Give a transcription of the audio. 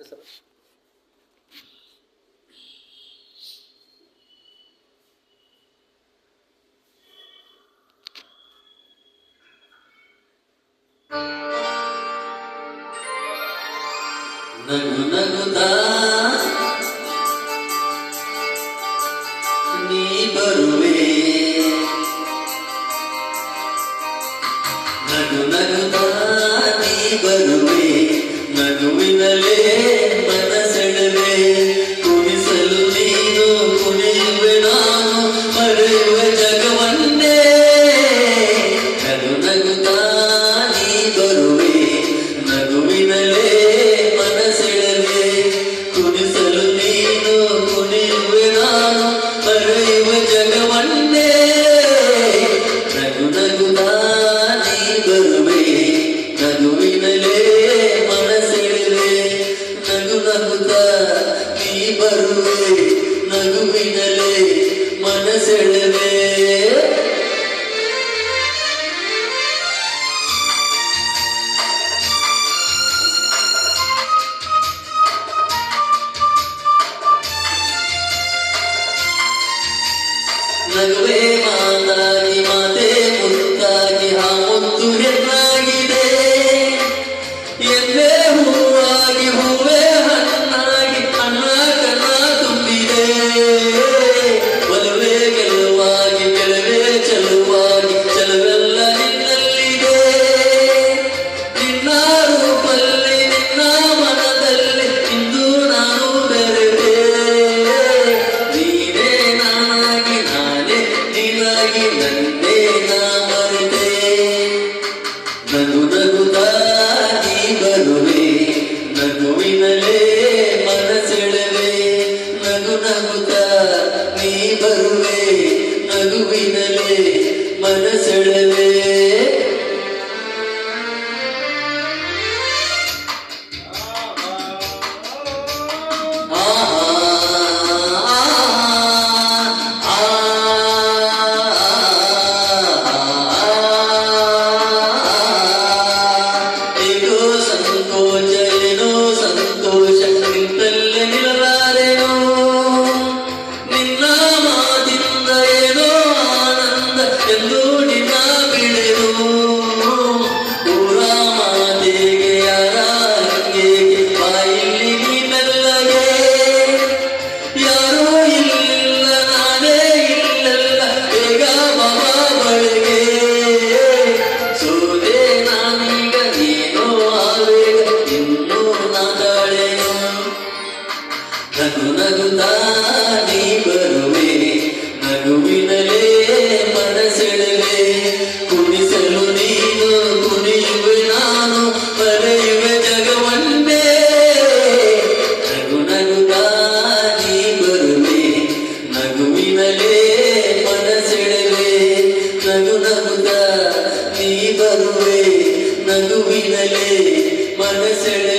ಹೆಸರು ನಗು ನಗುತ್ತಾ ನೀ ಬರುವೆ, ನಗು ನಗುತ್ತಾ ನೀ ಬರುವೆ, ನಗುವಿನಲೇ ಮನಸೆಳೆವೆ, ಕುಣಿಸಲು ನೀನು ಕುಣಿಯುವೆ ನಾನು ಮರೆಯುವ ಜಗವನ್ನೇ. ನಗು ನಗುತ್ತಾ ನೀ ಬರುವೆ, ನಗುವಿನಲೇ ಮನಸೆಳೆವೆ, ಕುಣಿಸಲು ನೀನು ಕುಣಿಯುವೆ ನಾನು ಮರೆಯುವ ಜಗವನ್ನೇ. ನಗು ನಗುತ್ತಾ ನೀ ಬರುವೆ, ನಗುವಿನಲೇ ಮನಸೆಳೆವೆ, ನಗು ನಗುತ್ತಾ ನೀ ಬರುವೆ, ನಗುವಿನಲೇ ಮನಸೆಳೆವೆ. ನಗುವೆ ಮಾತಾಗಿ ಮಾತೆ ಮುತ್ತಾಗಿ ಆ ಮುತ್ತು ಹೆಣ್ಣಾಗಿದೆ, ಎಲ್ಲೇ ಹೂವಾಗಿ ಹೂವೇ ಹಣ್ಣಾಗಿ ಅಣ್ಣ ಕಣ್ಣ ತುಂಬಿದೆ. ಒಲವೇ ಗೆಲುವಾಗಿ ಗೆಲುವೇ ಚೆಲುವಾಗಿ ಚೆಲುವೆಲ್ಲ ನಿನ್ನಲ್ಲಿದೆ. ನಿನ್ನ ರೂಪಲ್ಲಿ ನಿನ್ನ ಮನದಲ್ಲಿ ಇಂದು ನಾನು ಬೆರೆತೆ. ನೀನೇ ನಾನಾಗಿ ನಾನೇ ನೀನಾಗಿ ನನ್ನೇ ನಾ ಮರೆತೆ. ನಗು ನಗುತ್ತಾ ನೀ ಬರುವೆ, ನಗುವಿನಲೇ ಮನಸೆಳೆವೆ, ನಗು ನಗುತ್ತಾ ನೀ ಬರುವೆ, ನಗುವಿನಲೇ ಮನಸೆಳೆವೆ. ಏನೋ ಸಂಕೋಚ ಏನೋ ಸಂತೋಷ ನಿಂತಲ್ಲೇ ನಿಲ್ಲಲಾರೆನೋ, ನಿನ್ನ ಮಾತಿಂದ ಏನೋ ಆನಂದ ಎಂದು ನಿನ್ನ ಬಿಳೆನು. ಊರ ಮಾತಿಗೆ ಯಾರ ಹಂಗೆಗೆ ಬಾಯಿಲ್ಲಿ ನೀ ಮೆಲ್ಲಗೆ. ಯಾರೂ ಇಲ್ಲಿಲ್ಲ ನಾನೇ ಇಲ್ಲಲ್ಲ ಬೇಗ ಬಾಬಾ ಬಳಿಗೆ. ಸೋದೆ ನಾನೀಗ ಏನೋ ಆವೇಗ ಇನ್ನೂ ನಾದಾಳೆನು. ನಗು ನಗುತ್ತಾ ನೀ ಬರುವೆ, ನಗುವಿನಲೇ ಮನಸೆಳೆವೆ, ಕುಣಿಸಲು ನೀನು ಕುಣಿಯುವೆ ನಾನು ಮರೆಯುವೆ ಜಗವನ್ನೇ. ನಗು ನಗುತ್ತಾ ನೀ ಬರುವೆ, ನಗುವಿನಲೇ ಮನಸೆಳೆವೆ, ನಗು ನಗುತ್ತಾ ನೀ ಬರುವೆ, ನಗುವಿನಲೇ ಮನಸೆಳೆವೆ.